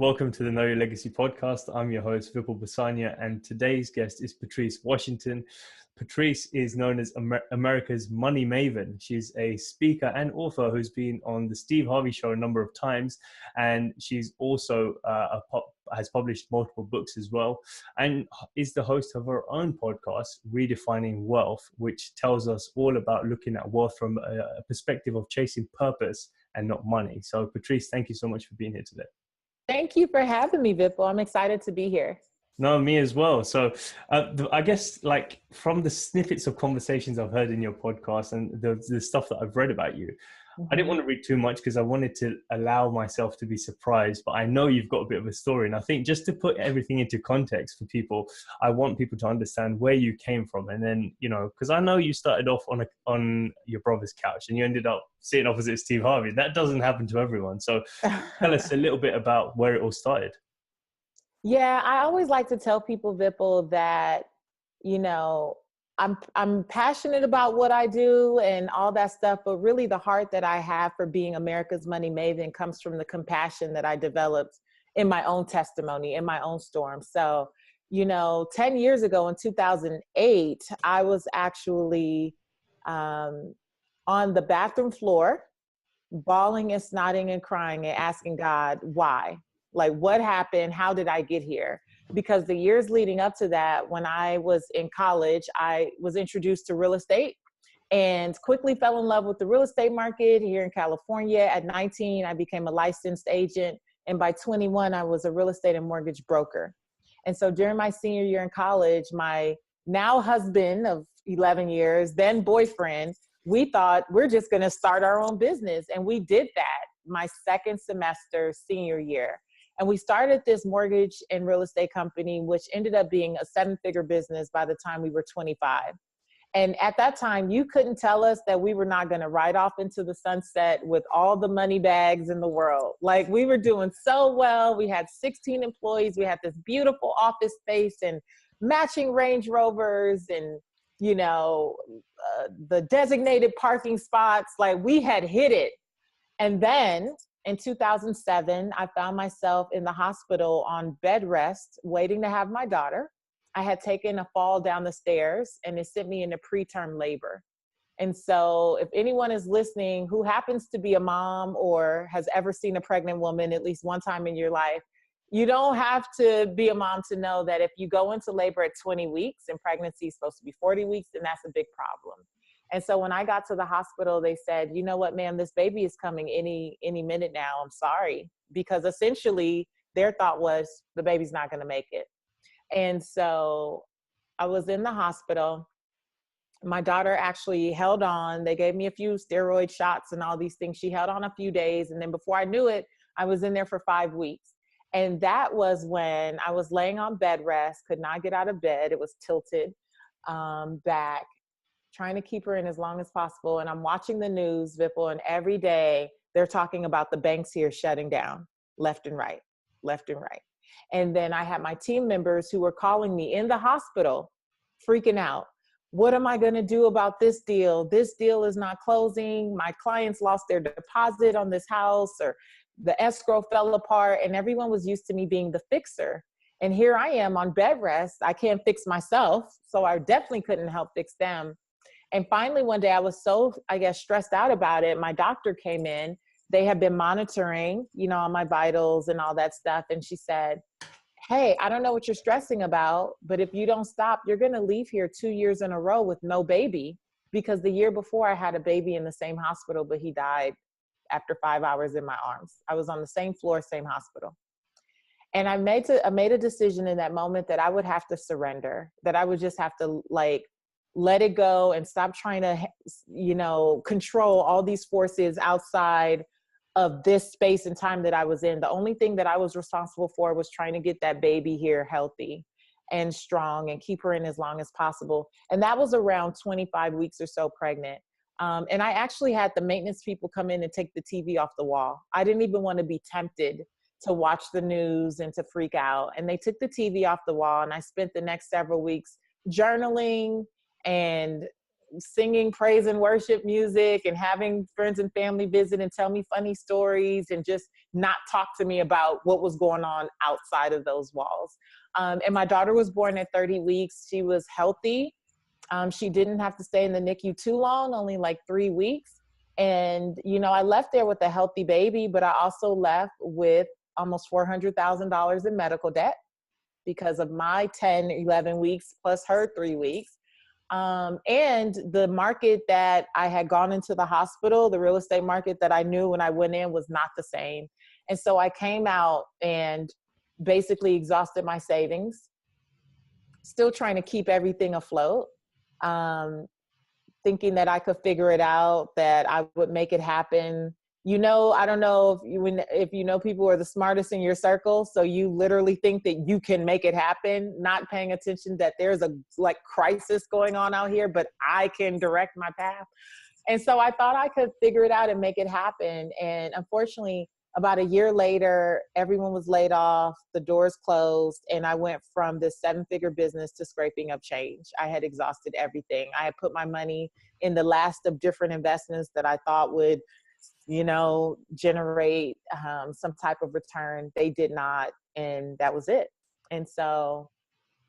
Welcome to the Know Your Legacy podcast. I'm your host, Vipul Basania, and today's guest is Patrice Washington. Patrice is known as America's Money Maven. She's a speaker and author who's been on the Steve Harvey show a number of times, and she's also has published multiple books as well, and is the host of her own podcast, Redefining Wealth, which tells us all about looking at wealth from a perspective of chasing purpose and not money. So Patrice, thank you so much for being here today. Thank you for having me, Vipul. I'm excited to be here. No, me as well. So I guess like from the snippets of conversations I've heard in your podcast and the stuff that I've read about you, I didn't want to read too much because I wanted to allow myself to be surprised, but I know you've got a bit of a story. And I think just to put everything into context for people, I want people to understand where you came from. And then, you know, because I know you started off on your brother's couch and you ended up sitting opposite Steve Harvey. That doesn't happen to everyone. So tell us a little bit about where it all started. Yeah, I always like to tell people, Vipul, that, you know, I'm passionate about what I do and all that stuff, but really the heart that I have for being America's Money Maven comes from the compassion that I developed in my own testimony, in my own storm. So, you know, 10 years ago in 2008, I was actually on the bathroom floor, bawling and snotting and crying and asking God, why? Like, what happened? How did I get here? Because the years leading up to that, when I was in college, I was introduced to real estate and quickly fell in love with the real estate market here in California. At 19, I became a licensed agent. And by 21, I was a real estate and mortgage broker. And so during my senior year in college, my now husband of 11 years, then boyfriend, we thought we're just going to start our own business. And we did that my second semester, senior year. And we started this mortgage and real estate company, which ended up being a 7-figure business by the time we were 25. And at that time, you couldn't tell us that we were not going to ride off into the sunset with all the money bags in the world. Like, we were doing so well. We had 16 employees. We had this beautiful office space and matching Range Rovers and, you know, the designated parking spots. Like, we had hit it. And then in 2007, I found myself in the hospital on bed rest, waiting to have my daughter. I had taken a fall down the stairs and it sent me into preterm labor. And so if anyone is listening who happens to be a mom or has ever seen a pregnant woman at least one time in your life, you don't have to be a mom to know that if you go into labor at 20 weeks and pregnancy is supposed to be 40 weeks, then that's a big problem. And so when I got to the hospital, they said, you know what, ma'am, this baby is coming any minute now. I'm sorry. Because essentially their thought was the baby's not going to make it. And so I was in the hospital. My daughter actually held on. They gave me a few steroid shots and all these things. She held on a few days. And then before I knew it, I was in there for 5 weeks. And that was when I was laying on bed rest, could not get out of bed. It was tilted back, trying to keep her in as long as possible. And I'm watching the news, Vipul, and every day they're talking about the banks here shutting down left and right, left and right. And then I had my team members who were calling me in the hospital, freaking out. What am I going to do about this deal? This deal is not closing. My clients lost their deposit on this house, or the escrow fell apart, and everyone was used to me being the fixer. And here I am on bed rest. I can't fix myself, so I definitely couldn't help fix them. And finally, one day I was so, I guess, stressed out about it. My doctor came in. They had been monitoring, you know, all my vitals and all that stuff. And she said, hey, I don't know what you're stressing about, but if you don't stop, you're going to leave here 2 years in a row with no baby. Because the year before I had a baby in the same hospital, but he died after 5 hours in my arms. I was on the same floor, same hospital. And I made a decision in that moment that I would have to surrender, that I would just have to like, let it go and stop trying to, you know, control all these forces outside of this space and time that I was in. The only thing that I was responsible for was trying to get that baby here healthy and strong and keep her in as long as possible. And that was around 25 weeks or so pregnant. And I actually had the maintenance people come in and take the TV off the wall. I didn't even want to be tempted to watch the news and to freak out. And they took the TV off the wall, and I spent the next several weeks journaling and singing praise and worship music and having friends and family visit and tell me funny stories and just not talk to me about what was going on outside of those walls. And my daughter was born at 30 weeks. She was healthy. She didn't have to stay in the NICU too long, only like 3 weeks. And, you know, I left there with a healthy baby, but I also left with almost $400,000 in medical debt because of my 10, 11 weeks plus her 3 weeks. And the market that I had gone into the hospital, the real estate market that I knew when I went in was not the same. And so I came out and basically exhausted my savings, still trying to keep everything afloat, thinking that I could figure it out, that I would make it happen. You know, I don't know if you know people who are the smartest in your circle, so you literally think that you can make it happen, not paying attention that there's a like crisis going on out here, but I can direct my path. And so I thought I could figure it out and make it happen. And unfortunately, about a year later, everyone was laid off, the doors closed, and I went from this 7-figure business to scraping up change. I had exhausted everything. I had put my money in the last of different investments that I thought would, you know, generate some type of return. They did not, and that was it. And so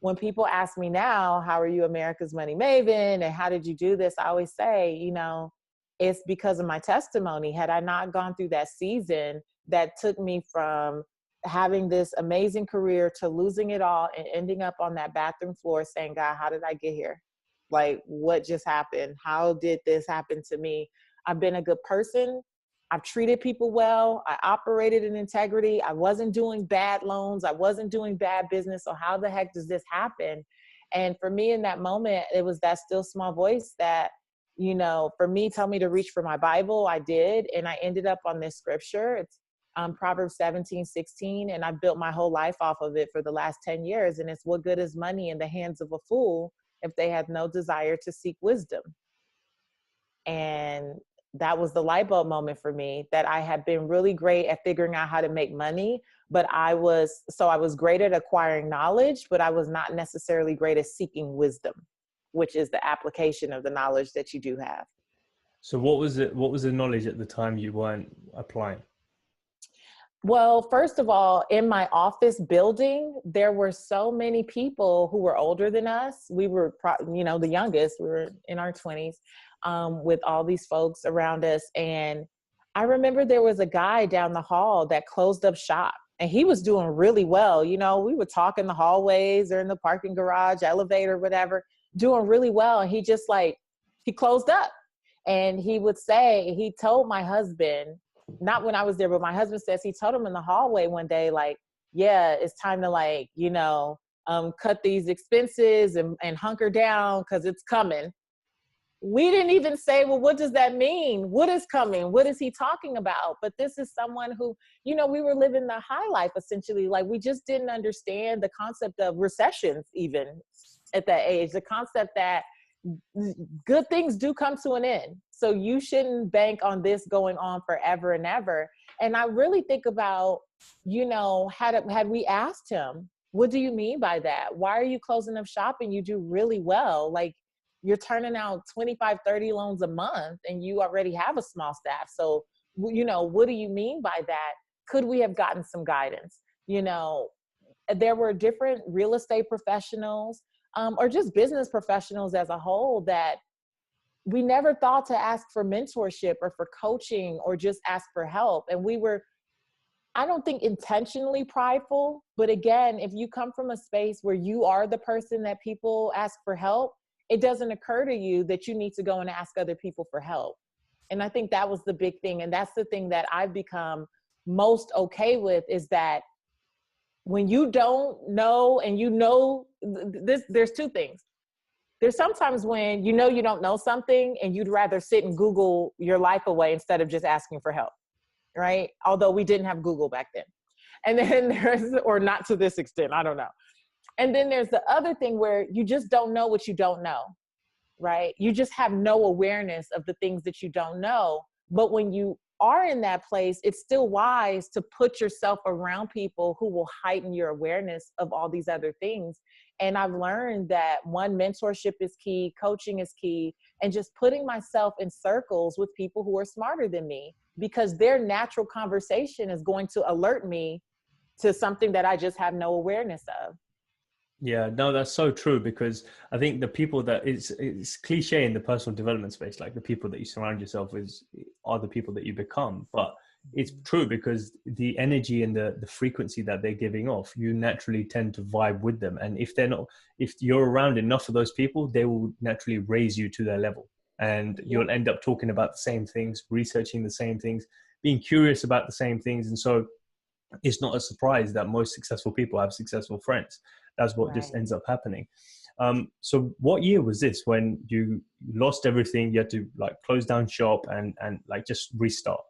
when people ask me now, how are you America's Money Maven, and how did you do this? I always say, you know, it's because of my testimony. Had I not gone through that season that took me from having this amazing career to losing it all and ending up on that bathroom floor saying, God, how did I get here? Like, what just happened? How did this happen to me? I've been a good person. I've treated people well. I operated in integrity. I wasn't doing bad loans. I wasn't doing bad business. So how the heck does this happen? And for me in that moment, it was that still small voice that, you know, for me, tell me to reach for my Bible. I did. And I ended up on this scripture. It's Proverbs 17:16. And I built my whole life off of it for the last 10 years. And it's, what good is money in the hands of a fool if they have no desire to seek wisdom? And that was the light bulb moment for me, that I had been really great at figuring out how to make money, but I was great at acquiring knowledge, but I was not necessarily great at seeking wisdom, which is the application of the knowledge that you do have. So what was it? What was the knowledge at the time you weren't applying? Well, first of all, in my office building, there were so many people who were older than us. We were, you know, the youngest. We were in our 20s, with all these folks around us. And I remember there was a guy down the hall that closed up shop, and he was doing really well. You know, we would talk in the hallways or in the parking garage, elevator, whatever, doing really well. And he just he closed up. And he would say, he told my husband, not when I was there, but my husband says he told him in the hallway one day, like, yeah, it's time to cut these expenses and hunker down because it's coming. We didn't even say, well, what does that mean? What is coming? What is he talking about? But this is someone who, you know, we were living the high life, essentially. Like, we just didn't understand the concept of recessions even at that age, the concept that good things do come to an end. So you shouldn't bank on this going on forever and ever. And I really think about, you know, had we asked him, what do you mean by that? Why are you closing up shop and you do really well? Like, you're turning out 25, 30 loans a month and you already have a small staff. So, you know, what do you mean by that? Could we have gotten some guidance? You know, there were different real estate professionals, or just business professionals as a whole, that we never thought to ask for mentorship or for coaching or just ask for help. And we were, I don't think intentionally prideful, but again, if you come from a space where you are the person that people ask for help, it doesn't occur to you that you need to go and ask other people for help. And I think that was the big thing. And that's the thing that I've become most okay with, is that when you don't know, and you know this, there's two things. There's sometimes when you know you don't know something and you'd rather sit and Google your life away instead of just asking for help, right? Although we didn't have Google back then. And then there's, or not to this extent, I don't know. And then there's the other thing where you just don't know what you don't know, right? You just have no awareness of the things that you don't know. But when you are in that place, it's still wise to put yourself around people who will heighten your awareness of all these other things. And I've learned that one, mentorship is key, coaching is key, and just putting myself in circles with people who are smarter than me, because their natural conversation is going to alert me to something that I just have no awareness of. Yeah, no, that's so true, because I think the people that it's cliche in the personal development space, like the people that you surround yourself with are the people that you become. But it's true, because the energy and the frequency that they're giving off, you naturally tend to vibe with them. And if you're around enough of those people, they will naturally raise you to their level, and you'll end up talking about the same things, researching the same things, being curious about the same things. And so it's not a surprise that most successful people have successful friends. That's what just ends up happening. So what year was this when you lost everything? You had to like close down shop and like just restart?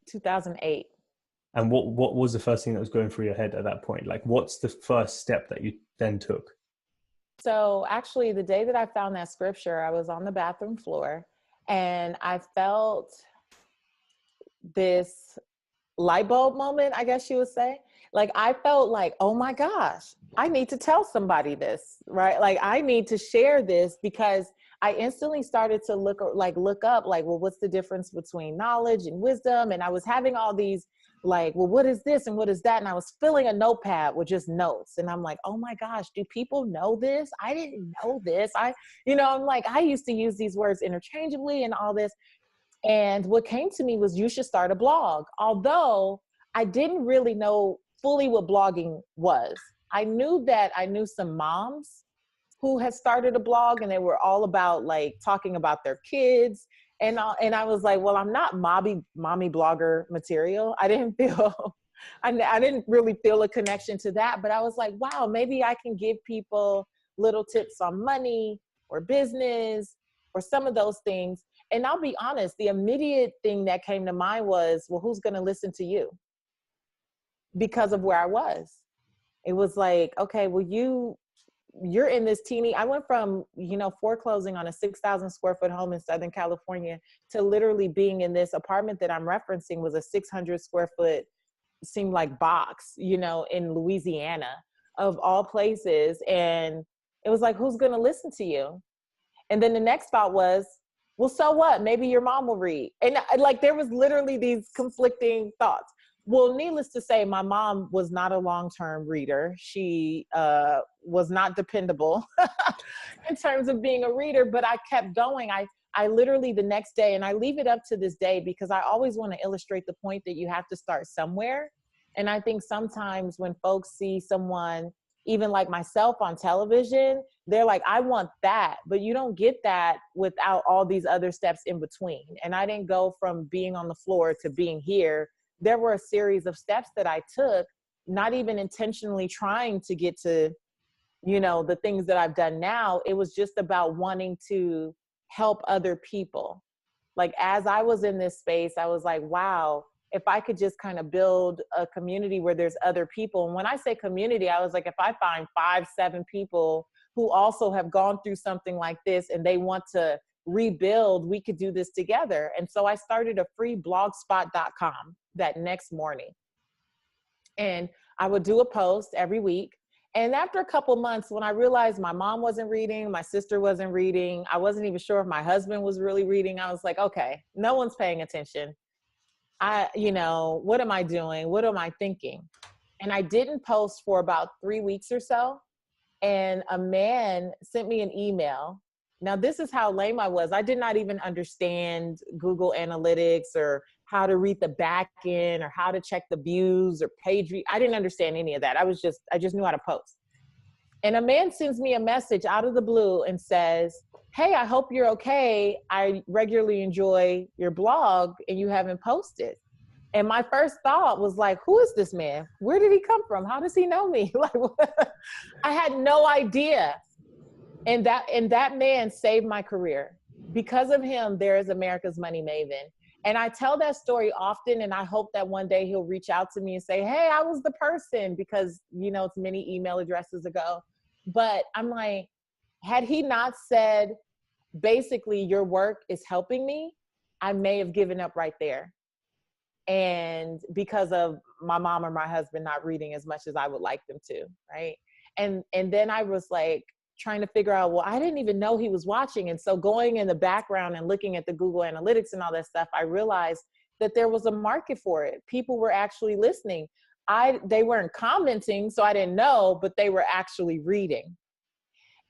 2008. And what was the first thing that was going through your head at that point? Like, what's the first step that you then took? So actually, the day that I found that scripture, I was on the bathroom floor and I felt this light bulb moment, I guess you would say. Like, I felt like, oh my gosh, I need to tell somebody this, right? Like, I need to share this, because I instantly started to look up, like, well, what's the difference between knowledge and wisdom? And I was having all these like, well, what is this and what is that? And I was filling a notepad with just notes. And I'm like, oh my gosh, do people know this? I didn't know this. I'm like, I used to use these words interchangeably and all this. And what came to me was, you should start a blog. Although I didn't really know fully what blogging was. I knew that I knew some moms who had started a blog, and they were all about like talking about their kids. And I was like, well, I'm not mommy blogger material. I didn't feel, I didn't really feel a connection to that, but I was like, wow, maybe I can give people little tips on money or business or some of those things. And I'll be honest, the immediate thing that came to mind was, well, who's going to listen to you? Because of where I was. It was like, okay, well, you're in this I went from, foreclosing on a 6,000 square foot home in Southern California to literally being in this apartment that I'm referencing was a 600 square foot, seemed like box, in Louisiana of all places. And it was like, who's going to listen to you? And then the next thought was, well, so what? Maybe your mom will read. And like, there was literally these conflicting thoughts. Well, needless to say, my mom was not a long-term reader. She was not dependable in terms of being a reader, but I kept going. I literally the next day, and I leave it up to this day because I always want to illustrate the point that you have to start somewhere. And I think sometimes when folks see someone, even like myself on television, they're like, I want that, but you don't get that without all these other steps in between. And I didn't go from being on the floor to being here. There were a series of steps that I took, not even intentionally trying to get to, the things that I've done now. It was just about wanting to help other people. Like, as I was in this space, I was like, wow, if I could just kind of build a community where there's other people. And when I say community, I was like, if I find 5-7 people who also have gone through something like this and they want to rebuild, we could do this together. And so I started a free blogspot.com that next morning. And I would do a post every week. And after a couple months, when I realized my mom wasn't reading, my sister wasn't reading, I wasn't even sure if my husband was really reading, I was like, okay, no one's paying attention. What am I doing? What am I thinking? And I didn't post for about 3 weeks or so. And a man sent me an email. Now, this is how lame I was. I did not even understand Google Analytics or how to read the back end or how to check the views or page read. I didn't understand any of that. I just knew how to post. And a man sends me a message out of the blue and says, hey, I hope you're okay. I regularly enjoy your blog and you haven't posted. And my first thought was like, who is this man? Where did he come from? How does he know me? Like, I had no idea. And that man saved my career. Because of him, there is America's Money Maven. And I tell that story often, and I hope that one day he'll reach out to me and say, hey, I was the person, because, it's many email addresses ago. But I'm like, had he not said, basically, your work is helping me, I may have given up right there. And because of my mom or my husband not reading as much as I would like them to, right? And then I was like trying to figure out, well, I didn't even know he was watching. And so going in the background and looking at the Google Analytics and all that stuff, I realized that there was a market for it. People were actually listening. They weren't commenting, so I didn't know, but they were actually reading.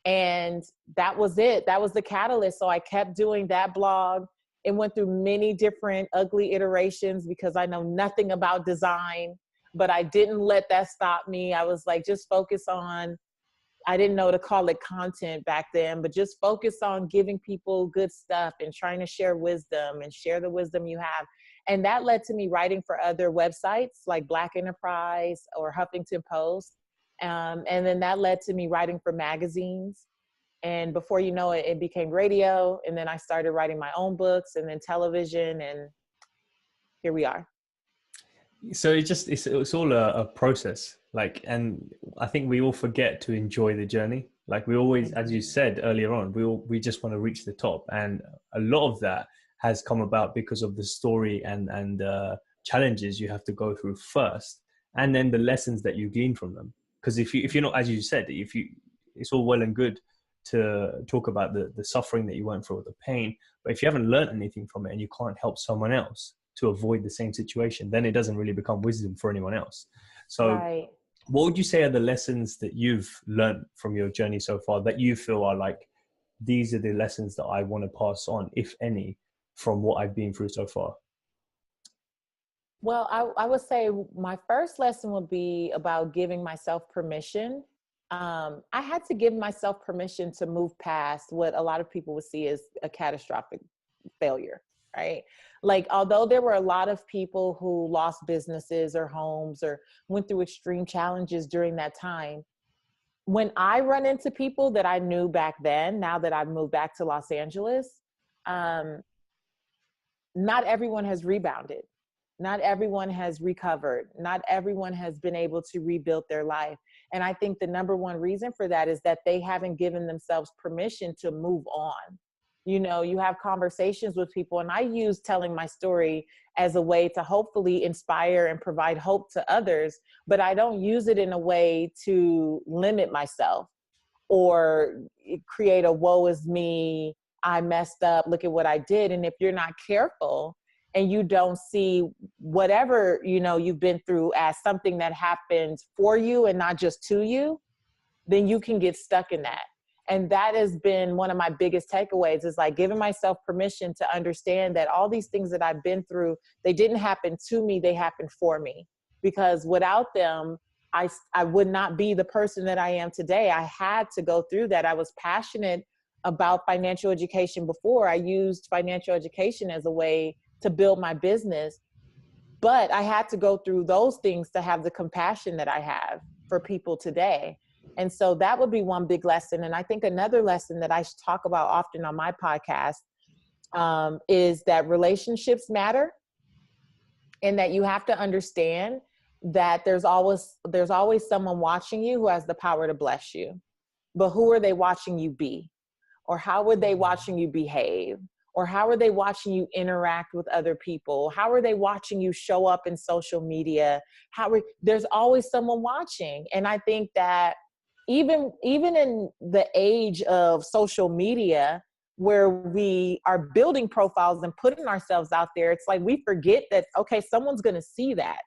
And that was it. That was the catalyst. So I kept doing that blog. It went through many different ugly iterations because I know nothing about design, but I didn't let that stop me. I was like, just focus on, I didn't know to call it content back then, but just focus on giving people good stuff and trying to share wisdom and share the wisdom you have. And that led to me writing for other websites like Black Enterprise or Huffington Post. And then that led to me writing for magazines. And before you know it, it became radio. And then I started writing my own books and then television. And here we are. So it's all a process. Like, and I think we all forget to enjoy the journey. Like we always, as you said earlier on, we just want to reach the top. And a lot of that has come about because of the story and challenges you have to go through first, and then the lessons that you glean from them. Because if you're not, as you said, it's all well and good to talk about the suffering that you went through, the pain, but if you haven't learned anything from it and you can't help someone else to avoid the same situation, then it doesn't really become wisdom for anyone else. So right. What would you say are the lessons that you've learned from your journey so far that you feel are like, these are the lessons that I want to pass on, if any, from what I've been through so far? Well, I would say my first lesson would be about giving myself permission. I had to give myself permission to move past what a lot of people would see as a catastrophic failure, right? Like, although there were a lot of people who lost businesses or homes or went through extreme challenges during that time, when I run into people that I knew back then, now that I've moved back to Los Angeles, not everyone has rebounded. Not everyone has recovered. Not everyone has been able to rebuild their life. And I think the number one reason for that is that they haven't given themselves permission to move on. You know, you have conversations with people, and I use telling my story as a way to hopefully inspire and provide hope to others, but I don't use it in a way to limit myself or create a woe is me, I messed up, look at what I did. And if you're not careful and you don't see whatever, you know, you've been through as something that happened for you and not just to you, then you can get stuck in that. And that has been one of my biggest takeaways, is like giving myself permission to understand that all these things that I've been through, they didn't happen to me, they happened for me. Because without them, I would not be the person that I am today. I had to go through that. I was passionate about financial education before. I used financial education as a way to build my business. But I had to go through those things to have the compassion that I have for people today. And so that would be one big lesson. And I think another lesson that I talk about often on my podcast is that relationships matter, and that you have to understand that there's always someone watching you who has the power to bless you. But who are they watching you be? Or how are they watching you behave? Or how are they watching you interact with other people? How are they watching you show up in social media? There's always someone watching. And I think that even in the age of social media, where we are building profiles and putting ourselves out there, it's like we forget that, okay, someone's going to see that,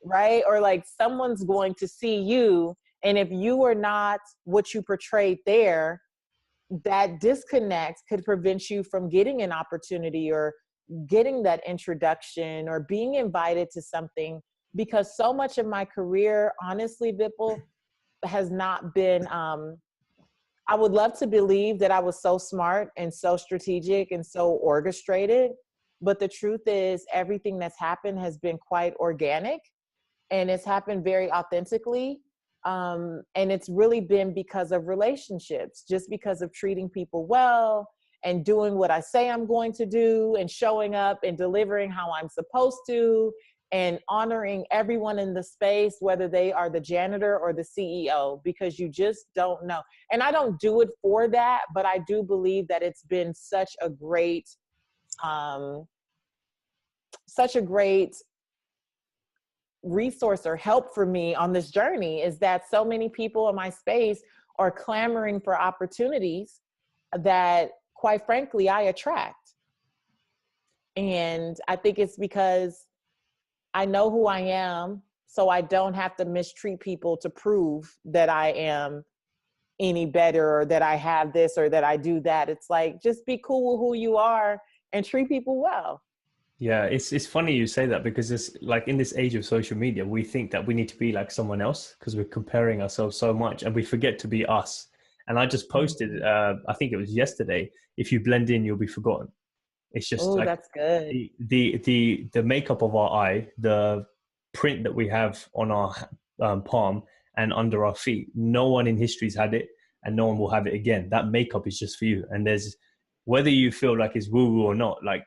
right? Or like someone's going to see you. And if you are not what you portrayed there, that disconnect could prevent you from getting an opportunity or getting that introduction or being invited to something. Because so much of my career, honestly, Vipul, has not been, I would love to believe that I was so smart and so strategic and so orchestrated. But the truth is, everything that's happened has been quite organic, and it's happened very authentically. And it's really been because of relationships, just because of treating people well and doing what I say I'm going to do and showing up and delivering how I'm supposed to and honoring everyone in the space, whether they are the janitor or the CEO, because you just don't know. And I don't do it for that, but I do believe that it's been such a great such a great resource or help for me on this journey is that so many people in my space are clamoring for opportunities that, quite frankly, I attract. And I think it's because I know who I am, so I don't have to mistreat people to prove that I am any better or that I have this or that I do that. It's like, just be cool with who you are and treat people well. Yeah, it's funny you say that, because it's like, in this age of social media, we think that we need to be like someone else because we're comparing ourselves so much, and we forget to be us. And I just posted, I think it was yesterday, if you blend in, you'll be forgotten. It's just Oh, like that's good. the makeup of our eye, the print that we have on our palm and under our feet. No one in history's had it, and no one will have it again. That makeup is just for you. And there's, whether you feel like it's woo woo or not, like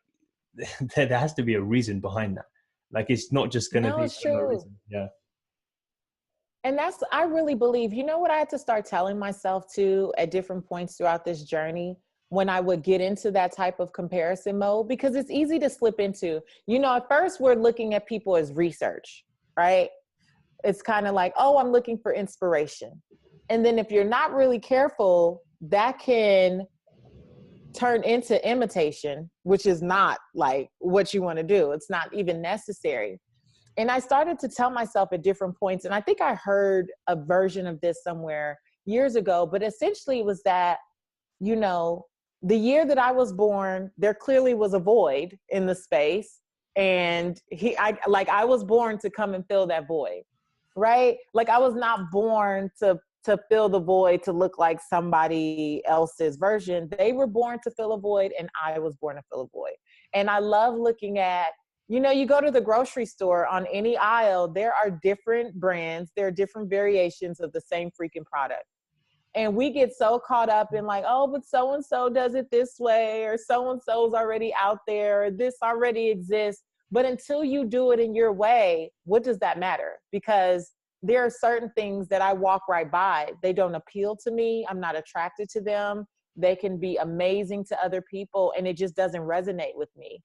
there has to be a reason behind that. Like, it's not just going to No, be it's for no true. reason. Yeah. And that's, I really believe, you know what I had to start telling myself too at different points throughout this journey when I would get into that type of comparison mode, because it's easy to slip into, you know, at first we're looking at people as research, right? It's kind of like, oh, I'm looking for inspiration. And then if you're not really careful, that can turn into imitation, which is not like what you want to do. It's not even necessary. And I started to tell myself at different points, and I think I heard a version of this somewhere years ago, but essentially it was that, you know, the year that I was born, there clearly was a void in the space. And I was born to come and fill that void, right? Like, I was not born to fill the void to look like somebody else's version. They were born to fill a void, and I was born to fill a void. And I love looking at, you know, you go to the grocery store, on any aisle, there are different brands, there are different variations of the same freaking product. And we get so caught up in like, oh, but so-and-so does it this way, or so-and-so's already out there, or this already exists. But until you do it in your way, what does that matter? Because there are certain things that I walk right by. They don't appeal to me. I'm not attracted to them. They can be amazing to other people, and it just doesn't resonate with me,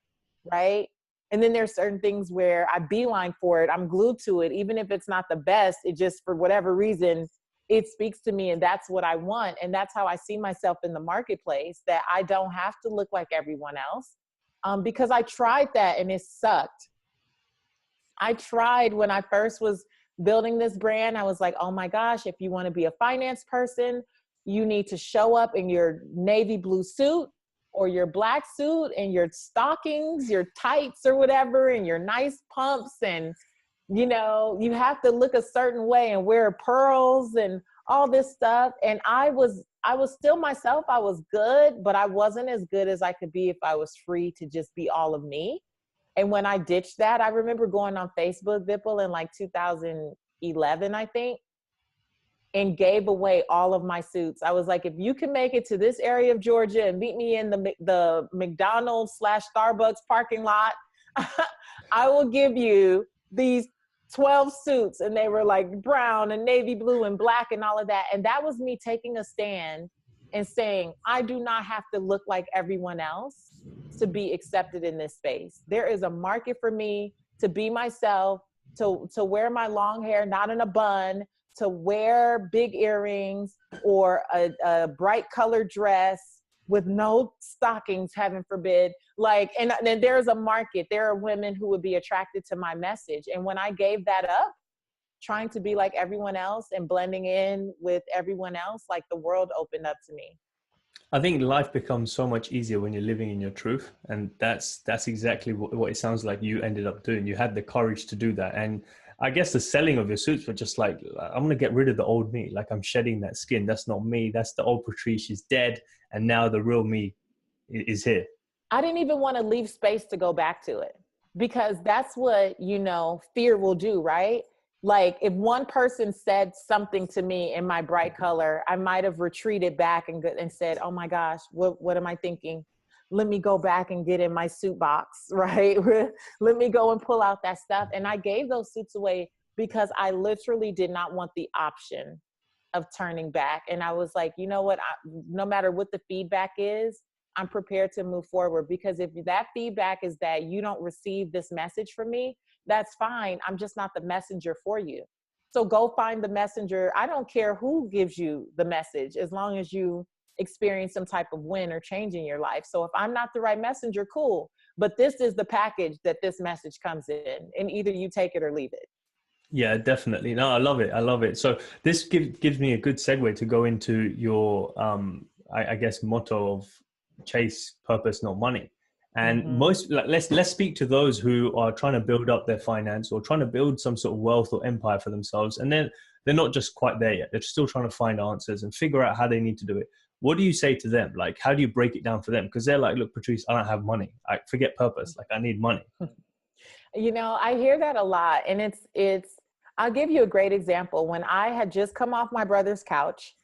right? And then there's certain things where I beeline for it. I'm glued to it. Even if it's not the best, it just, for whatever reason, it speaks to me, and that's what I want. And that's how I see myself in the marketplace, that I don't have to look like everyone else, because I tried that and it sucked. I tried when I first was building this brand. I was like, oh my gosh, if you want to be a finance person, you need to show up in your navy blue suit or your black suit and your stockings, your tights or whatever, and your nice pumps. And, you know, you have to look a certain way and wear pearls and all this stuff. And I was still myself. I was good, but I wasn't as good as I could be if I was free to just be all of me. And when I ditched that, I remember going on Facebook, Vipul, in like 2011, I think, and gave away all of my suits. I was like, if you can make it to this area of Georgia and meet me in the McDonald's/Starbucks parking lot, I will give you these 12 suits. And they were like brown and navy blue and black and all of that. And that was me taking a stand and saying, I do not have to look like everyone else to be accepted in this space. There is a market for me to be myself, to wear my long hair, not in a bun, to wear big earrings or a bright colored dress with no stockings, heaven forbid. Like, and then there's a market. There are women who would be attracted to my message. And when I gave that up, trying to be like everyone else and blending in with everyone else, like, the world opened up to me. I think life becomes so much easier when you're living in your truth. And that's exactly what it sounds like you ended up doing. You had the courage to do that. And I guess the selling of your suits were just like, I'm going to get rid of the old me. Like, I'm shedding that skin. That's not me. That's the old Patrice. She's dead. And now the real me is here. I didn't even want to leave space to go back to it, because that's what, you know, fear will do, right? Like, if one person said something to me in my bright color, I might have retreated back and said, oh my gosh, what am I thinking? Let me go back and get in my suit box, right? Let me go and pull out that stuff. And I gave those suits away because I literally did not want the option of turning back. And I was like, you know what? No matter what the feedback is, I'm prepared to move forward. Because if that feedback is that you don't receive this message from me, that's fine. I'm just not the messenger for you. So go find the messenger. I don't care who gives you the message, as long as you experience some type of win or change in your life. So if I'm not the right messenger, cool. But this is the package that this message comes in, and either you take it or leave it. Yeah, definitely. No, I love it. I love it. So this gives me a good segue to go into your, I guess, motto of chase purpose, not money. And most, like, let's speak to those who are trying to build up their finance or trying to build some sort of wealth or empire for themselves. And then they're not just quite there yet. They're still trying to find answers and figure out how they need to do it. What do you say to them? Like, how do you break it down for them? Because they're like, look, Patrice, I don't have money. I forget purpose. Like, I need money. You know, I hear that a lot. And I'll give you a great example. When I had just come off my brother's couch,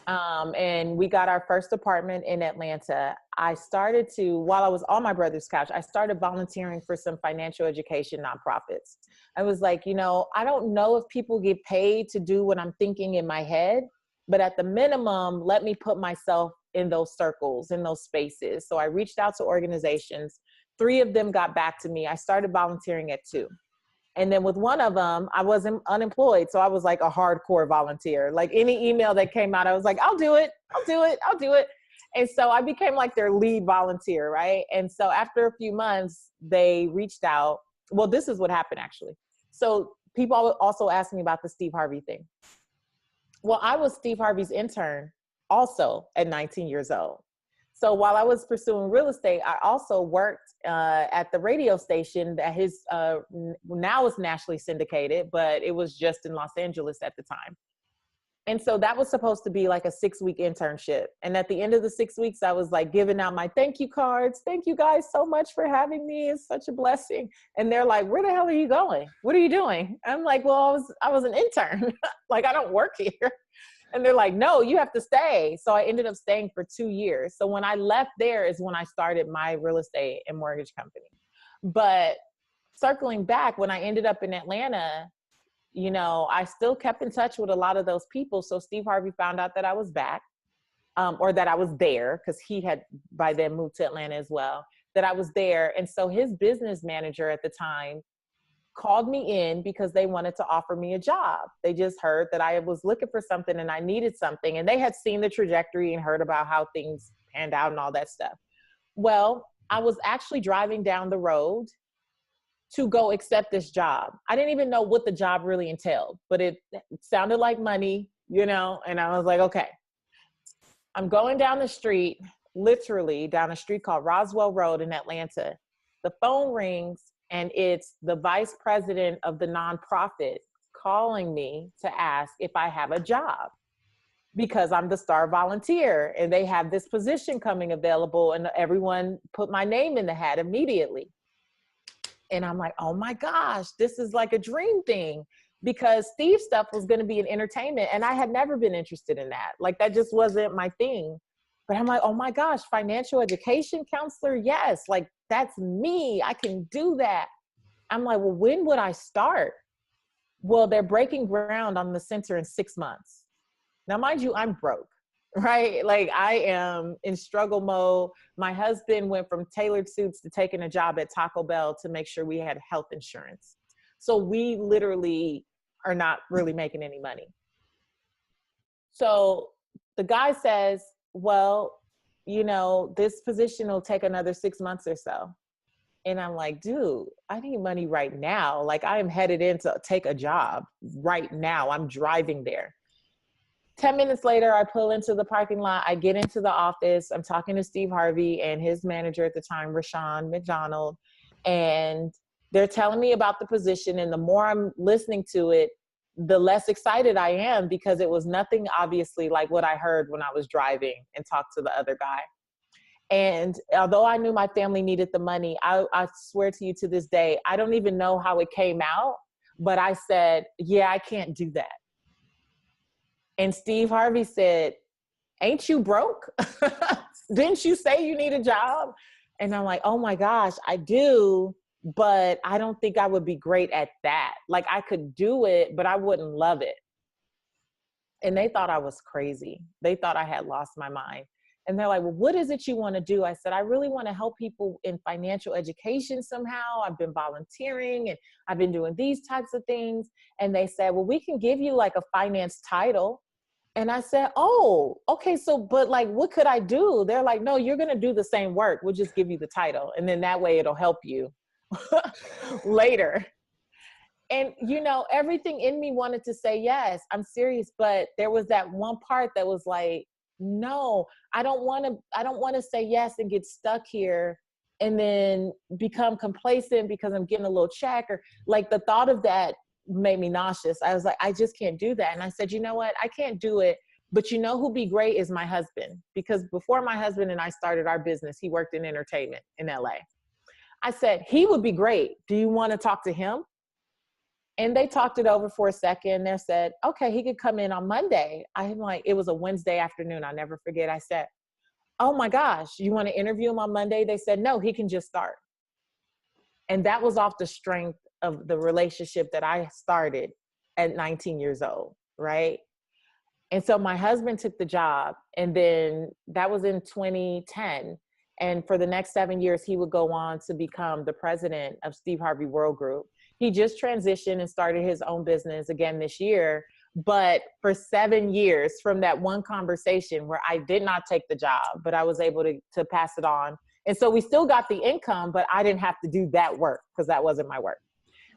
and we got our first apartment in Atlanta, I started to, while I was on my brother's couch, I started volunteering for some financial education nonprofits. I was like, you know, I don't know if people get paid to do what I'm thinking in my head, but at the minimum, let me put myself in those circles, in those spaces. So I reached out to organizations. 3 of them got back to me. I started volunteering at 2. And then with one of them, I wasn't unemployed. So I was like a hardcore volunteer. Like any email that came out, I was like, I'll do it. I'll do it. I'll do it. And so I became like their lead volunteer, right? And so after a few months, they reached out. Well, this is what happened, actually. So people also asked me about the Steve Harvey thing. Well, I was Steve Harvey's intern also at 19 years old. So while I was pursuing real estate, I also worked at the radio station that now is nationally syndicated, but it was just in Los Angeles at the time. And so that was supposed to be like a 6-week internship. And at the end of the 6 weeks, I was like giving out my thank you cards. Thank you guys so much for having me. It's such a blessing. And they're like, where the hell are you going? What are you doing? I'm like, well, I was an intern. Like, I don't work here. And they're like, no, you have to stay. So I ended up staying for 2 years. So when I left there is when I started my real estate and mortgage company. But circling back, when I ended up in Atlanta, you know, I still kept in touch with a lot of those people. So Steve Harvey found out that I was back, or that I was there, because he had by then moved to Atlanta as well, that I was there. And so his business manager at the time called me in because they wanted to offer me a job. They just heard that I was looking for something and I needed something. And they had seen the trajectory and heard about how things panned out and all that stuff. Well, I was actually driving down the road to go accept this job. I didn't even know what the job really entailed, but it sounded like money, you know? And I was like, okay, I'm going down the street, literally down a street called Roswell Road in Atlanta. The phone rings, and it's the vice president of the nonprofit calling me to ask if I have a job, because I'm the star volunteer and they have this position coming available, and everyone put my name in the hat immediately. And I'm like, oh my gosh, this is like a dream thing, because Steve's stuff was going to be in entertainment. And I had never been interested in that. Like, that just wasn't my thing. But I'm like, oh my gosh, financial education counselor. Yes. Like, that's me. I can do that. I'm like, well, when would I start? Well, they're breaking ground on the center in 6 months. Now, mind you, I'm broke, right? Like, I am in struggle mode. My husband went from tailored suits to taking a job at Taco Bell to make sure we had health insurance. So we literally are not really making any money. So the guy says, well, you know, this position will take another 6 months or so. And I'm like, dude, I need money right now. Like, I am headed in to take a job right now. I'm driving there. 10 minutes later, I pull into the parking lot. I get into the office. I'm talking to Steve Harvey and his manager at the time, Rashawn McDonald. And they're telling me about the position. And the more I'm listening to it, the less excited I am, because it was nothing obviously like what I heard when I was driving and talked to the other guy. And although I knew my family needed the money, I swear to you to this day, I don't even know how it came out, but I said, yeah, I can't do that. And Steve Harvey said, ain't you broke? Didn't you say you need a job? And I'm like, oh my gosh, I do, but I don't think I would be great at that. Like, I could do it, but I wouldn't love it. And they thought I was crazy. They thought I had lost my mind. And they're like, well, what is it you want to do? I said, I really want to help people in financial education somehow. I've been volunteering and I've been doing these types of things. And they said, well, we can give you like a finance title. And I said, oh, okay. So, but like, what could I do? They're like, no, you're going to do the same work. We'll just give you the title. And then that way it'll help you later. And, you know, everything in me wanted to say, yes, I'm serious. But there was that one part that was like, no, I don't want to say yes and get stuck here and then become complacent because I'm getting a little check, or like the thought of that made me nauseous. I was like, I just can't do that. And I said, you know what? I can't do it. But you know who'd be great is my husband, because before my husband and I started our business, he worked in entertainment in LA. I said, he would be great. Do you want to talk to him? And they talked it over for a second. They said, okay, he could come in on Monday. I'm like, it was a Wednesday afternoon. I'll never forget. I said, oh my gosh, you want to interview him on Monday? They said, no, he can just start. And that was off the strength of the relationship that I started at 19 years old, right? And so my husband took the job, and then that was in 2010. And for the next 7 years, he would go on to become the president of Steve Harvey World Group. He just transitioned and started his own business again this year. But for 7 years, from that one conversation where I did not take the job, but I was able to pass it on. And so we still got the income, but I didn't have to do that work because that wasn't my work.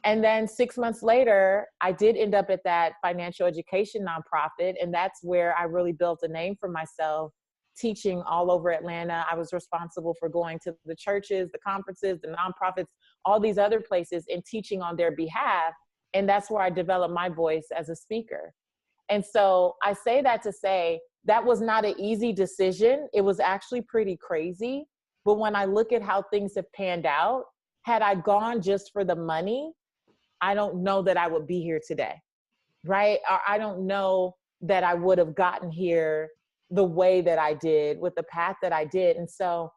And then 6 months later, I did end up at that financial education nonprofit. And that's where I really built a name for myself, teaching all over Atlanta. I was responsible for going to the churches, the conferences, the nonprofits, all these other places, and teaching on their behalf. And that's where I developed my voice as a speaker. And so I say that to say that was not an easy decision. It was actually pretty crazy. But when I look at how things have panned out, had I gone just for the money, I don't know that I would be here today, right? Or I don't know that I would have gotten here the way that I did, with the path that I did. And so,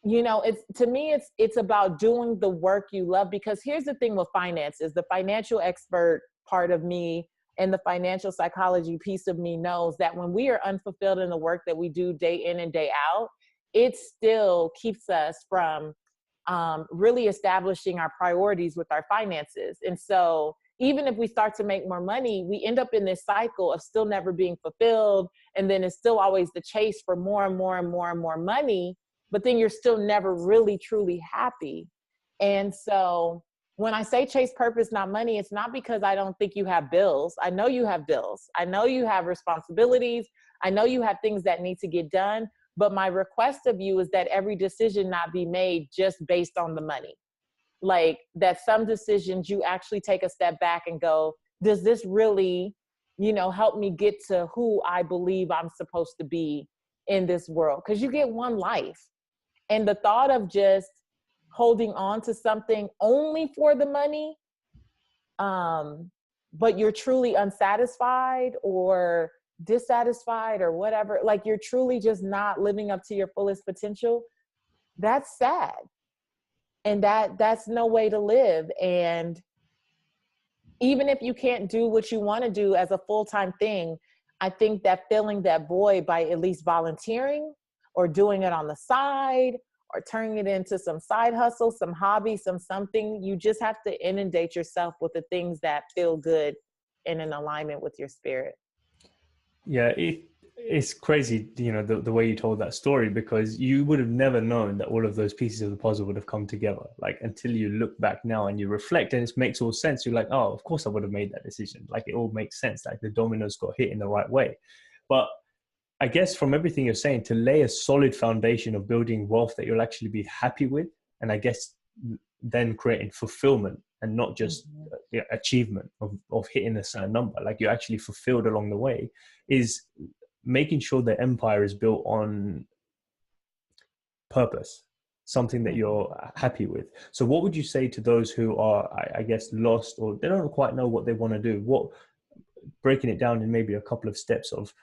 you know, to me, it's about doing the work you love, because here's the thing with finances, the financial expert part of me and the financial psychology piece of me knows that when we are unfulfilled in the work that we do day in and day out, it still keeps us from really establishing our priorities with our finances. And so even if we start to make more money, we end up in this cycle of still never being fulfilled. And then it's still always the chase for more and more and more and more money, but then you're still never really, truly happy. And so when I say chase purpose, not money, it's not because I don't think you have bills. I know you have bills. I know you have responsibilities. I know you have things that need to get done. But my request of you is that every decision not be made just based on the money. Like that some decisions you actually take a step back and go, does this really, you know, help me get to who I believe I'm supposed to be in this world? Because you get one life. And the thought of just holding on to something only for the money, but you're truly unsatisfied or dissatisfied or whatever, like you're truly just not living up to your fullest potential, that's sad. And that's no way to live. And even if you can't do what you want to do as a full-time thing, I think that filling that void by at least volunteering or doing it on the side or turning it into some side hustle, some hobby, something, you just have to inundate yourself with the things that feel good and in alignment with your spirit. Yeah, it's crazy, you know, the way you told that story, because you would have never known that all of those pieces of the puzzle would have come together, like until you look back now and you reflect, and it makes all sense. You're like, oh, of course I would have made that decision. Like it all makes sense. Like the dominoes got hit in the right way. But I guess from everything you're saying, to lay a solid foundation of building wealth that you'll actually be happy with, and I guess then creating fulfillment and not just achievement of hitting a certain number, like you're actually fulfilled along the way, is making sure the empire is built on purpose, something that you're happy with. So what would you say to those who are, I guess, lost, or they don't quite know what they want to do? What, breaking it down in maybe a couple of steps of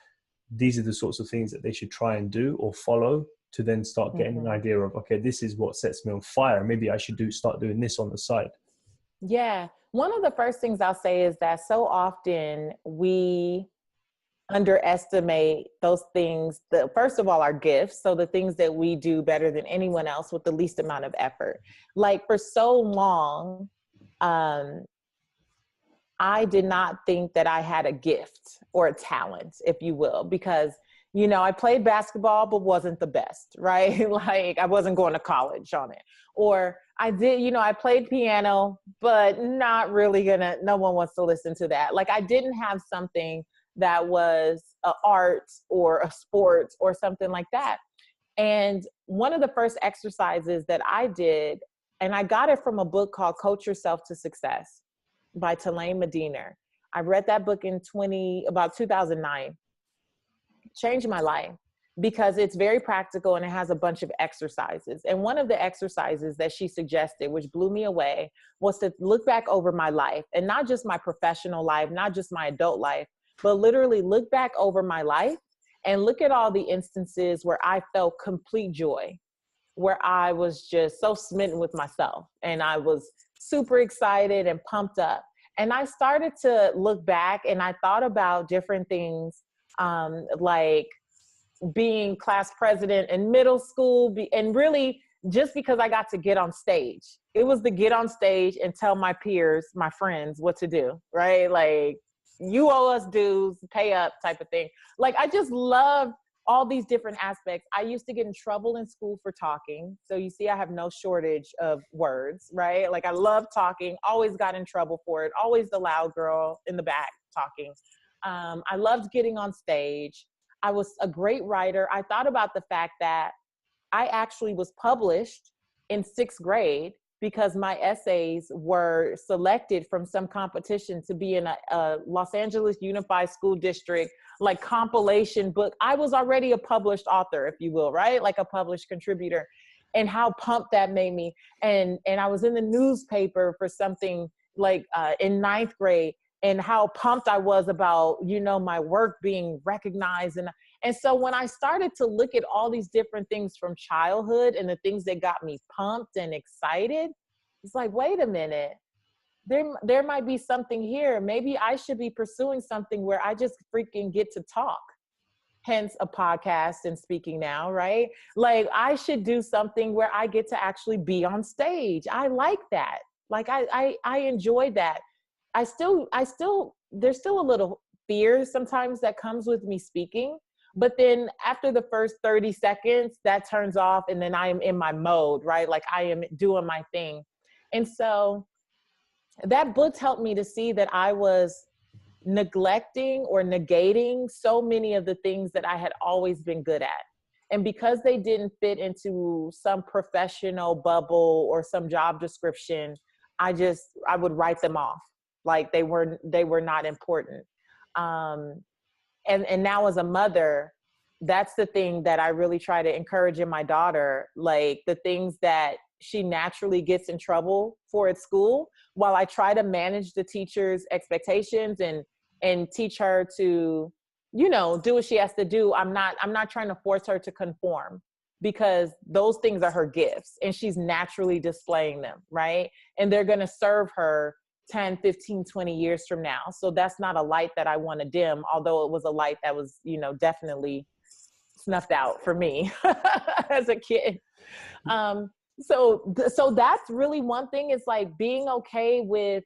these are the sorts of things that they should try and do or follow to then start getting an idea of, okay, this is what sets me on fire. Maybe I should start doing this on the side. Yeah. One of the first things I'll say is that so often we underestimate those things. First of all, our gifts. So the things that we do better than anyone else with the least amount of effort. Like for so long, I did not think that I had a gift or a talent, if you will, because, you know, I played basketball, but wasn't the best, right? Like I wasn't going to college on it. Or I did, you know, I played piano, but not really no one wants to listen to that. Like I didn't have something that was an art or a sport or something like that. And one of the first exercises that I did, and I got it from a book called Coach Yourself to Success by Talaine Medina. I read that book in about 2009. Changed my life because it's very practical and it has a bunch of exercises. And one of the exercises that she suggested, which blew me away, was to look back over my life, and not just my professional life, not just my adult life, but literally look back over my life and look at all the instances where I felt complete joy, where I was just so smitten with myself and I was super excited and pumped up. And I started to look back and I thought about different things, like being class president in middle school, and really just because I got to get on stage. It was to get on stage and tell my peers, my friends, what to do, right? Like, you owe us dues, pay up type of thing. Like, I just loved all these different aspects. I used to get in trouble in school for talking. So you see, I have no shortage of words, right? Like I love talking, always got in trouble for it. Always the loud girl in the back talking. I loved getting on stage. I was a great writer. I thought about the fact that I actually was published in 6th grade because my essays were selected from some competition to be in a Los Angeles Unified School District, like compilation book. I was already a published author, if you will, right? Like a published contributor, and how pumped that made me. And I was in the newspaper for something like in 9th grade, and how pumped I was about, you know, my work being recognized. And so when I started to look at all these different things from childhood and the things that got me pumped and excited, it's like, wait a minute, there might be something here. Maybe I should be pursuing something where I just freaking get to talk. Hence a podcast and speaking now, right? Like I should do something where I get to actually be on stage. I like that. Like I enjoy that. There's still a little fear sometimes that comes with me speaking, but then after the first 30 seconds, that turns off and then I am in my mode, right? Like I am doing my thing. And so that book helped me to see that I was neglecting or negating so many of the things that I had always been good at. And because they didn't fit into some professional bubble or some job description, I would write them off. Like they were not important. And now as a mother, that's the thing that I really try to encourage in my daughter, like the things that she naturally gets in trouble for at school, while I try to manage the teacher's expectations and teach her to, you know, do what she has to do. I'm not trying to force her to conform, because those things are her gifts and she's naturally displaying them, right? And they're going to serve her 10, 15, 20 years from now. So that's not a light that I want to dim, although it was a light that was, you know, definitely snuffed out for me as a kid. So that's really one thing, is like being okay with,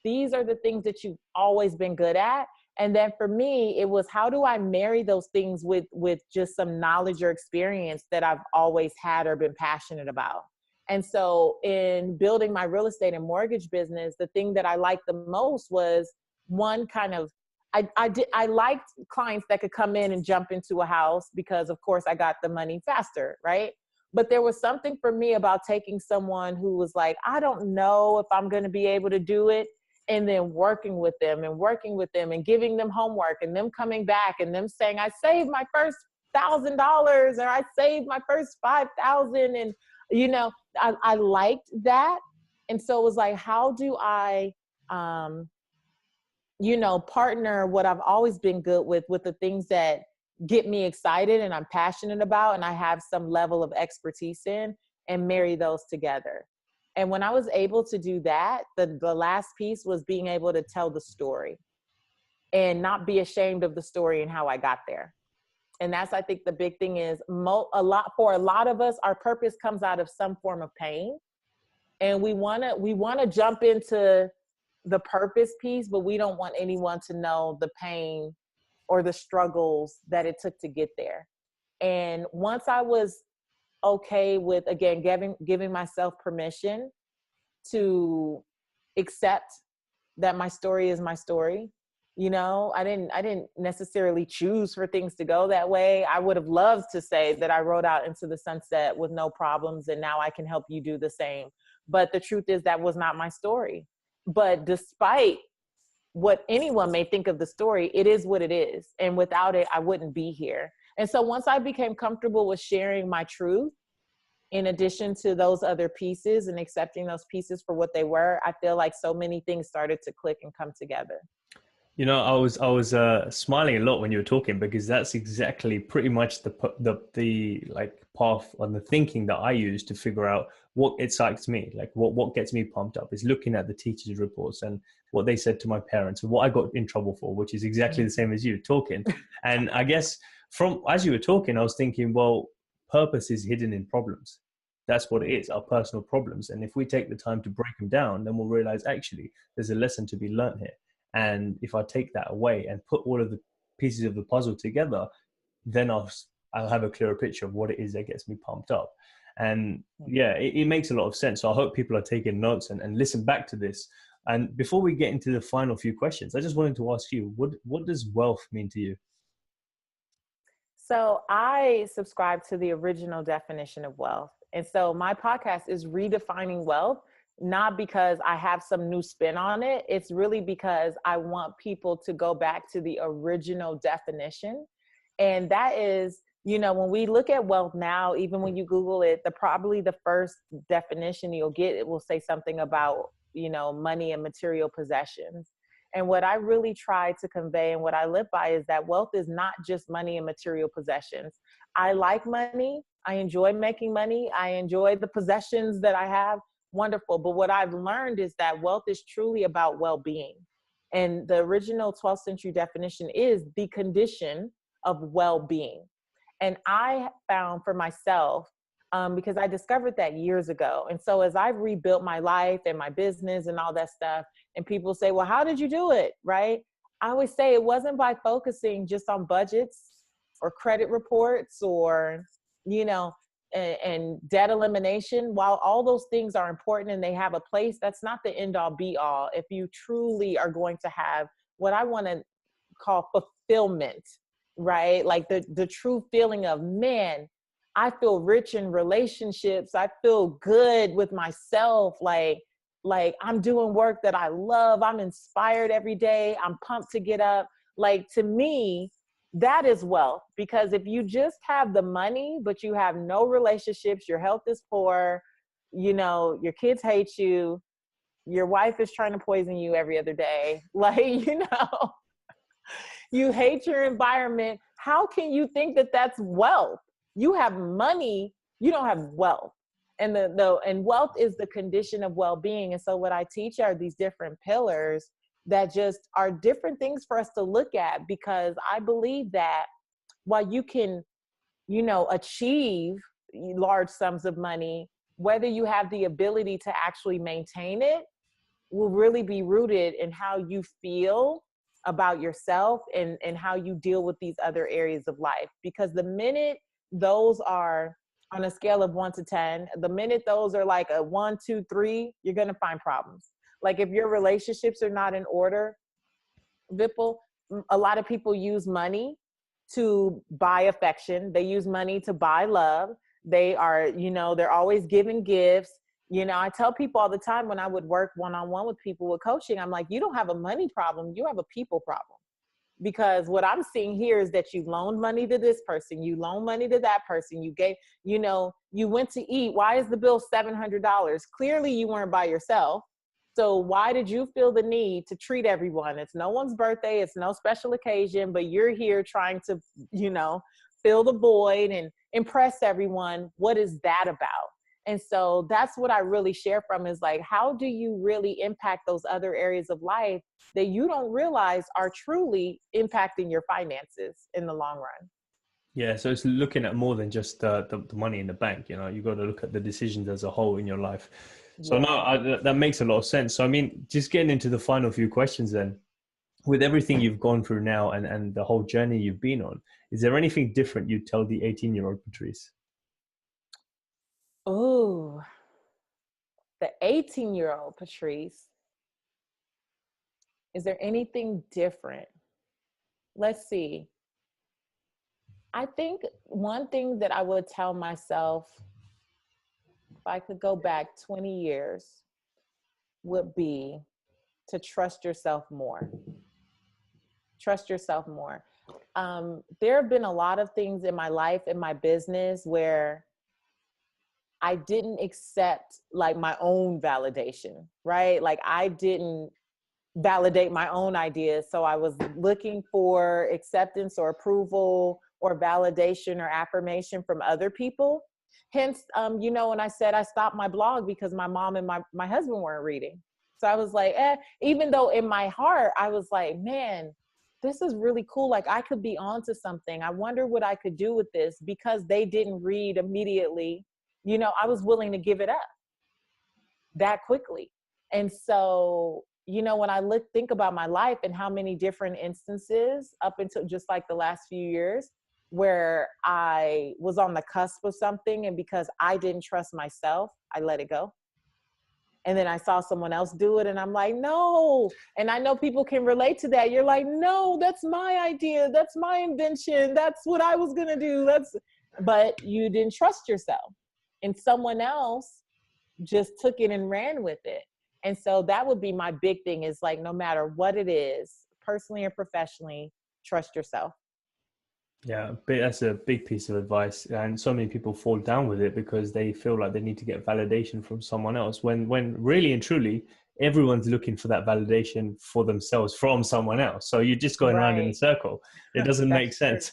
these are the things that you've always been good at. And then for me, it was, how do I marry those things with just some knowledge or experience that I've always had or been passionate about? And so in building my real estate and mortgage business, the thing that I liked the most was one kind of, I liked clients that could come in and jump into a house because of course I got the money faster, right? But there was something for me about taking someone who was like, I don't know if I'm going to be able to do it, and then working with them and giving them homework and them coming back and them saying, I saved my first $1,000 or I saved my first 5,000. And, you know, I liked that. And so it was like, how do I, you know, partner what I've always been good with the things that get me excited and I'm passionate about and I have some level of expertise in, and marry those together. And when I was able to do that, the last piece was being able to tell the story. and not be ashamed of the story and how I got there. And that's, I think the big thing is for a lot of us, our purpose comes out of some form of pain. And we want to jump into the purpose piece, but we don't want anyone to know the pain or the struggles that it took to get there. And once I was okay with, again, giving myself permission to accept that my story is my story. You know, I didn't necessarily choose for things to go that way. I would have loved to say that I rode out into the sunset with no problems and now I can help you do the same. But the truth is that was not my story. But despite what anyone may think of the story, it is what it is. And without it, I wouldn't be here. And so once I became comfortable with sharing my truth, in addition to those other pieces and accepting those pieces for what they were, I feel like so many things started to click and come together. You know, I was smiling a lot when you were talking, because that's exactly pretty much the like path on the thinking that I use to figure out what excites me. Like what gets me pumped up is looking at the teachers' reports and what they said to my parents and what I got in trouble for, which is exactly the same as you talking. And I guess as you were talking, I was thinking, well, purpose is hidden in problems. That's what it is, our personal problems. And if we take the time to break them down, then we'll realize actually there's a lesson to be learned here. And if I take that away and put all of the pieces of the puzzle together, then I'll have a clearer picture of what it is that gets me pumped up. And yeah, it makes a lot of sense. So I hope people are taking notes and listen back to this. And before we get into the final few questions, I just wanted to ask you, what does wealth mean to you? So I subscribe to the original definition of wealth. And so my podcast is Redefining Wealth, not because I have some new spin on it. It's really because I want people to go back to the original definition. And that is, you know, when we look at wealth now, even when you Google it, probably the first definition you'll get, it will say something about, you know, money and material possessions. And what I really try to convey and what I live by is that wealth is not just money and material possessions. I like money. I enjoy making money. I enjoy the possessions that I have. Wonderful. But what I've learned is that wealth is truly about well-being. And the original 12th century definition is the condition of well-being. And I found for myself, because I discovered that years ago. And so as I've rebuilt my life and my business and all that stuff, and people say, well, how did you do it? Right? I always say it wasn't by focusing just on budgets or credit reports or, you know, and debt elimination. While all those things are important and they have a place, that's not the end all be all. If you truly are going to have what I want to call fulfillment, right? Like the true feeling of, man, I feel rich in relationships. I feel good with myself. Like I'm doing work that I love. I'm inspired every day. I'm pumped to get up. Like, to me, that is wealth. Because if you just have the money, but you have no relationships, your health is poor, you know, your kids hate you, your wife is trying to poison you every other day, like, you know, you hate your environment. How can you think that that's wealth? You have money, you don't have wealth. And and wealth is the condition of well-being. And so what I teach are these different pillars that just are different things for us to look at, because I believe that while you can, you know, achieve large sums of money, whether you have the ability to actually maintain it will really be rooted in how you feel about yourself and how you deal with these other areas of life. Because the minute those are on a scale of 1 to 10, the minute those are like a 1, 2, 3, you're going to find problems. Like if your relationships are not in order, Vipul, a lot of people use money to buy affection. They use money to buy love. They are, you know, they're always giving gifts. You know, I tell people all the time when I would work one-on-one with people with coaching, I'm like, you don't have a money problem, you have a people problem. Because what I'm seeing here is that you loaned money to this person, you loaned money to that person, you gave, you know, you went to eat. Why is the bill $700? Clearly you weren't by yourself. So why did you feel the need to treat everyone? It's no one's birthday, it's no special occasion, but you're here trying to, you know, fill the void and impress everyone. What is that about? And so that's what I really share from, is like, how do you really impact those other areas of life that you don't realize are truly impacting your finances in the long run? Yeah, so it's looking at more than just the money in the bank. You got to look at the decisions as a whole in your life. So no, Yeah. that makes a lot of sense. So I mean, just getting into the final few questions then, with everything you've gone through now and the whole journey you've been on, is there anything different you'd tell the 18-year-old Patrice? Oh, the 18-year-old Patrice. Is there anything different? Let's see. I think one thing that I would tell myself, if I could go back 20 years, would be to trust yourself more. Trust yourself more. There have been a lot of things in my life, in my business, where I didn't accept like my own validation, right? Like I didn't validate my own ideas. So I was looking for acceptance or approval or validation or affirmation from other people. Hence, when I said I stopped my blog because my mom and my husband weren't reading. So I was like, even though in my heart, I was like, man, this is really cool. Like I could be onto something. I wonder what I could do with this, because they didn't read immediately. I was willing to give it up that quickly. And so, when I think about my life and how many different instances up until just like the last few years where I was on the cusp of something, and because I didn't trust myself, I let it go. And then I saw someone else do it and I'm like, no. And I know people can relate to that. You're like, no, that's my idea. That's my invention. That's what I was going to do. But you didn't trust yourself, and someone else just took it and ran with it. And so that would be my big thing, is like, no matter what it is, personally or professionally, trust yourself. Yeah, that's a big piece of advice, and so many people fall down with it because they feel like they need to get validation from someone else, when really and truly everyone's looking for that validation for themselves from someone else. So you're just going around in a Right. circle. It doesn't make That's true. sense.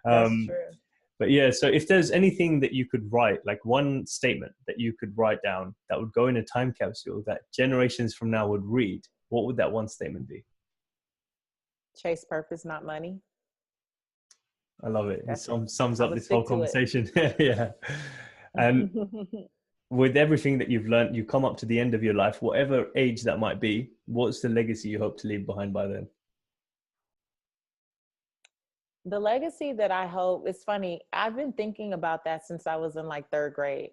That's um, true. but yeah, so if there's anything that you could write, like one statement that you could write down that would go in a time capsule that generations from now would read, what would that one statement be? Chase purpose, not money. I love it. It That's it. sums I up would this whole stick to it. conversation. Yeah. And with everything that you've learned, you come up to the end of your life, whatever age that might be. What's the legacy you hope to leave behind by then? The legacy that I hope, it's funny, I've been thinking about that since I was in like third grade.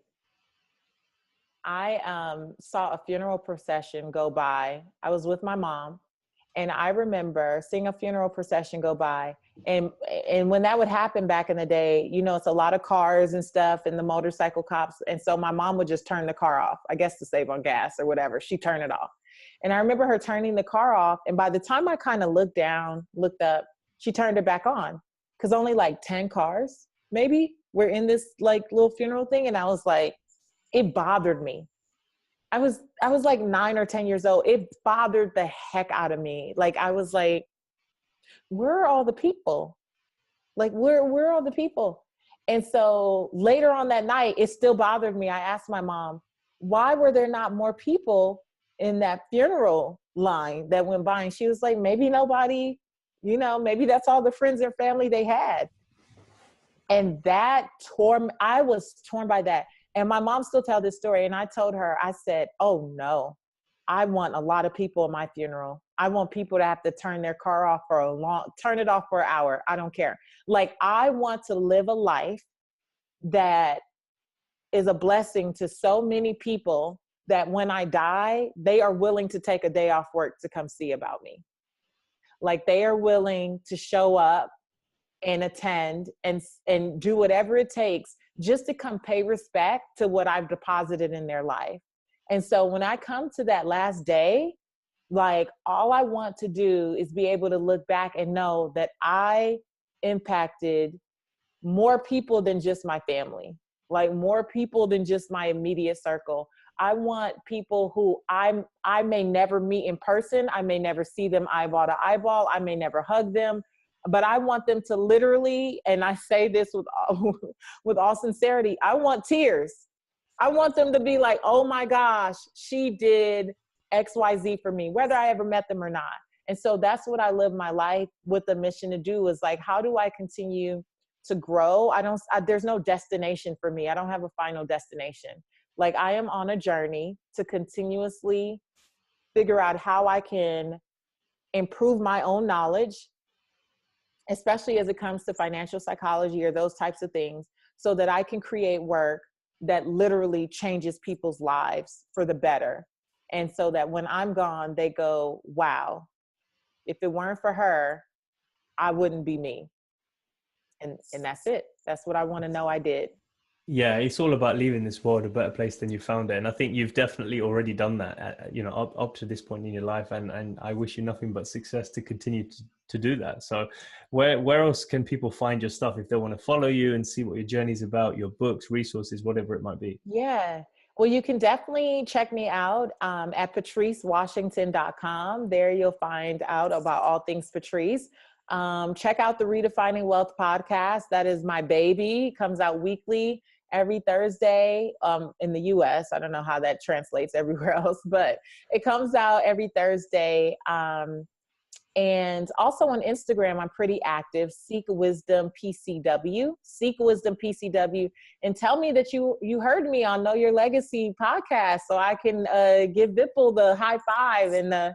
I saw a funeral procession go by. I was with my mom, and I remember seeing a funeral procession go by. And when that would happen back in the day, it's a lot of cars and stuff and the motorcycle cops. And so my mom would just turn the car off, I guess to save on gas or whatever. She'd turn it off. And I remember her turning the car off. And by the time I kind of looked up, she turned it back on, because only like 10 cars maybe were in this like little funeral thing. And I was like, it bothered me. I was like 9 or 10 years old. It bothered the heck out of me. Like, I was like, where are all the people? Like, where are all the people? And so later on that night, it still bothered me. I asked my mom, why were there not more people in that funeral line that went by? And she was like, maybe nobody, maybe that's all the friends and family they had. And I was torn by that. And my mom still tells this story. And I told her, I said, oh no, I want a lot of people at my funeral. I want people to have to turn their car off turn it off for an hour. I don't care. Like, I want to live a life that is a blessing to so many people that when I die, they are willing to take a day off work to come see about me. Like, they are willing to show up and attend and do whatever it takes just to come pay respect to what I've deposited in their life. And so when I come to that last day, like, all I want to do is be able to look back and know that I impacted more people than just my family, like more people than just my immediate circle. I want people who I may never meet in person. I may never see them eyeball to eyeball. I may never hug them, but I want them to literally, and I say this with all sincerity, I want tears. I want them to be like, oh my gosh, she did XYZ for me, whether I ever met them or not. And so that's what I live my life with the mission to do, is like, how do I continue to grow? There's no destination for me. I don't have a final destination. Like, I am on a journey to continuously figure out how I can improve my own knowledge, especially as it comes to financial psychology or those types of things, so that I can create work that literally changes people's lives for the better. And so that when I'm gone, they go, wow, if it weren't for her, I wouldn't be me. And that's it. That's what I want to know I did. Yeah, it's all about leaving this world a better place than you found it. And I think you've definitely already done that, up to this point in your life. And I wish you nothing but success to continue to do that. So where else can people find your stuff if they want to follow you and see what your journey's about, your books, resources, whatever it might be? Yeah. Well, you can definitely check me out at patricewashington.com. There you'll find out about all things Patrice. Check out the Redefining Wealth podcast. That is my baby. It comes out weekly, every Thursday in the US. I don't know how that translates everywhere else, but it comes out every Thursday. And also on Instagram, I'm pretty active. Seek Wisdom PCW. Seek Wisdom PCW. And tell me that you heard me on Know Your Legacy podcast, so I can give Vipul the high five and the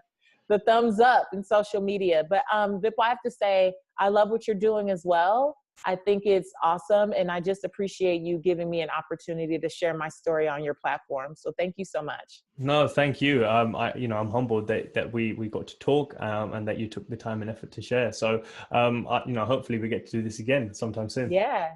thumbs up in social media. But Vipul, I have to say, I love what you're doing as well. I think it's awesome. And I just appreciate you giving me an opportunity to share my story on your platform. So thank you so much. No, thank you. I'm humbled that we got to talk and that you took the time and effort to share. So, hopefully we get to do this again sometime soon. Yeah.